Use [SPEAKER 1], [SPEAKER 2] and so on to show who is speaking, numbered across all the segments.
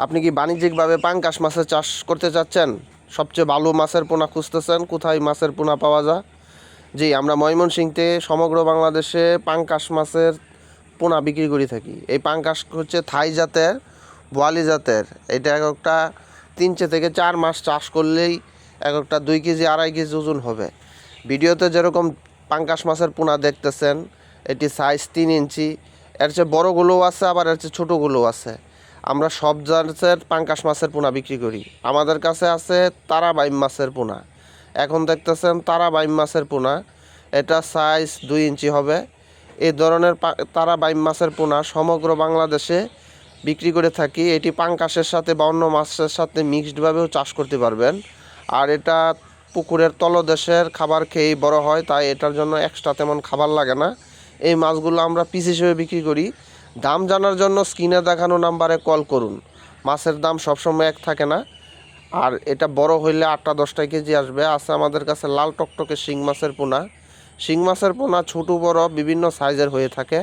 [SPEAKER 1] আপনি কি বাণিজ্যিকভাবে পাঙ্গাস মাছের চাষ করতে চাচ্ছেন? সবচেয়ে ভালো মাছের পোনা খুঁজতেছেন, কোথায় মাছের পোনা পাওয়া যায়? জি, আমরা ময়মনসিংহতে সমগ্র বাংলাদেশে পাঙ্গাস মাছের পোনা বিক্রি করে থাকি। এই পাঙ্গাস হচ্ছে থাই জাতের, বোয়ালি জাতের। এটা এক একটা 3 থেকে 4 মাস চাষ করলেই এক একটা 2 কেজি 2.5 কেজি ওজন হবে। ভিডিওতে যেরকম পাঙ্গাস মাছের পোনা দেখতেছেন, এটি সাইজ 3 ইঞ্চি। এর চেয়ে বড়গুলোও আছে, আবার এর চেয়ে ছোটোগুলোও আছে। আমরা সব জাতের পাঙ্গাস মাছের পোনা বিক্রি করি। আমাদের কাছে আছে তারাবাইম মাছের পোনা। এখন দেখতেছেন তারাবাইম মাছের পোনা, এটা সাইজ 2 ইঞ্চি হবে। এই ধরনের তারাবাইম মাছের পোনা সমগ্র বাংলাদেশে বিক্রি করে থাকি। এটি পাঙ্গাসের সাথে বা অন্য মাছের সাথে মিক্সডভাবেও চাষ করতে পারবেন। আর এটা পুকুরের তলদেশের খাবার খেয়েই বড় হয়, তাই এটার জন্য এক্সট্রা তেমন খাবার লাগে না। এই মাছগুলো আমরা পিস হিসেবে বিক্রি করি। দাম জানার জন্য স্ক্রিনে দেখানো নাম্বারে কল করুন। মাছের দাম সবসময় এক থাকে না। আর এটা বড় হইলে 8-10 কেজি আসবে। আছে আমাদের কাছে লাল টকটকে শিং মাছের পোনা। শিং মাছের পোনা ছোটো বড় বিভিন্ন সাইজের হয়ে থাকে।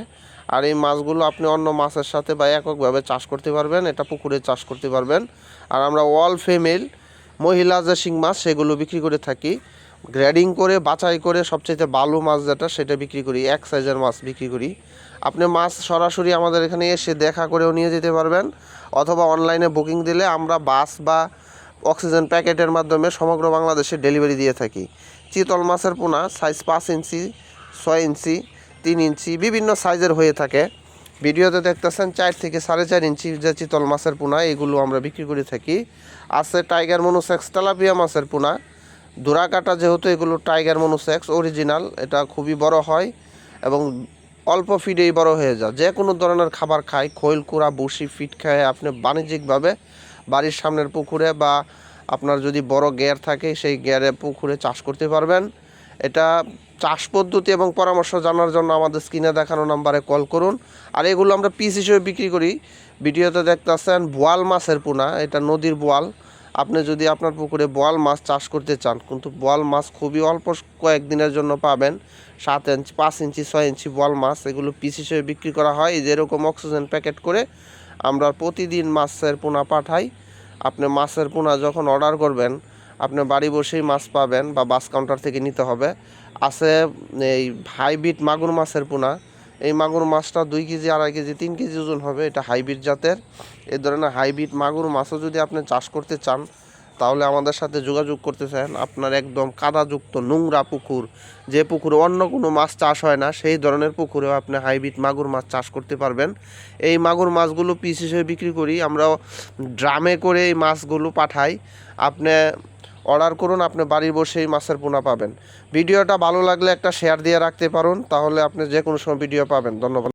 [SPEAKER 1] আর এই মাছগুলো আপনি অন্য মাছের সাথে বা এককভাবে চাষ করতে পারবেন, এটা পুকুরে চাষ করতে পারবেন। আর আমরা অল ফিমেল মহিলা যে শিং মাছ সেগুলো বিক্রি করে থাকি। গ্রেডিং করে বাছাই করে সবচেয়ে ভালো মাছ যেটা সেটা বিক্রি করি, এক সাইজের মাছ বিক্রি করি। আপনি মাছ সরাসরি আমাদের এখানে এসে দেখা করেও নিয়ে যেতে পারবেন, অথবা অনলাইনে বুকিং দিলে আমরা বাস বা অক্সিজেন প্যাকেটের মাধ্যমে সমগ্র বাংলাদেশে ডেলিভারি দিয়ে থাকি। চিতল মাছের পোনা সাইজ 5 ইঞ্চি, 6 ইঞ্চি, 3 ইঞ্চি বিভিন্ন সাইজের হয়ে থাকে। ভিডিওতে দেখতেছেন 4 থেকে 4.5 ইঞ্চি যে চিতল মাছের পোনা, এগুলো আমরা বিক্রি করে থাকি। আছে টাইগার মনোসেক্স তেলাপিয়া মাছের পোনা, ধুরা কাটা, যেহেতু এগুলো টাইগার মনোসেক্স অরিজিনাল, এটা খুবই বড় হয় এবং অল্প ফিডেই বড় হয়ে যায়। যে কোনো ধরনের খাবার খায়, খৈল কুড়া বসি ফিড খায় আপনি বাণিজ্যিকভাবে বাড়ির সামনের পুকুরে বা আপনার যদি বড় গ্যার থাকে সেই গ্যারে পুকুরে চাষ করতে পারবেন। এটা চাষ পদ্ধতি এবং পরামর্শ জানার জন্য আমাদের স্ক্রিনে দেখানো নাম্বারে কল করুন। আর এগুলো আমরা পিস হিসেবে বিক্রি করি। ভিডিওতে দেখতেছেন বোয়াল মাছের পোনা, এটা নদীর বোয়াল। আপনি যদি আপনার পুকুরে বোয়াল মাছ চাষ করতে চান, কিন্তু বোয়াল মাছ খুবই অল্প কয়েকদিনের জন্য পাবেন। 7 ইঞ্চি, 5 ইঞ্চি, 6 ইঞ্চি বোয়াল মাছ, এগুলো পিস হিসেবে বিক্রি করা হয়। যেরকম অক্সিজেন প্যাকেট করে আমরা প্রতিদিন মাছের পোনা পাঠাই। আপনি মাছের পোনা যখন অর্ডার করবেন, আপনি বাড়ি বসেই মাছ পাবেন বা বাস কাউন্টার থেকে নিতে হবে। আছে এই হাইব্রিড মাগুর মাছের পোনা। এই মাগুর মাছটা 2 কেজি 2.5 কেজি 3 কেজি ওজন হবে। এটা হাইব্রিড জাতের। এই ধরনের হাইব্রিড মাগুর মাছও যদি আপনি চাষ করতে চান, তাহলে আমাদের সাথে যোগাযোগ করতে চান। আপনার একদম কাদাযুক্ত নোংরা পুকুর, যে পুকুরে অন্য কোনো মাছ চাষ হয় না, সেই ধরনের পুকুরেও আপনি হাইব্রিড মাগুর মাছ চাষ করতে পারবেন। এই মাগুর মাছগুলো পিস হিসেবে বিক্রি করি। আমরা ড্রামে করে এই মাছগুলো পাঠাই। আপনি অর্ডার করুন, আপনি বাড়ি বসেই মাছের পোনা পাবেন। ভিডিওটা ভালো লাগলে একটা শেয়ার দিয়ে রাখতে পারুন, তাহলে আপনি যে কোনো সময় ভিডিও পাবেন। ধন্যবাদ।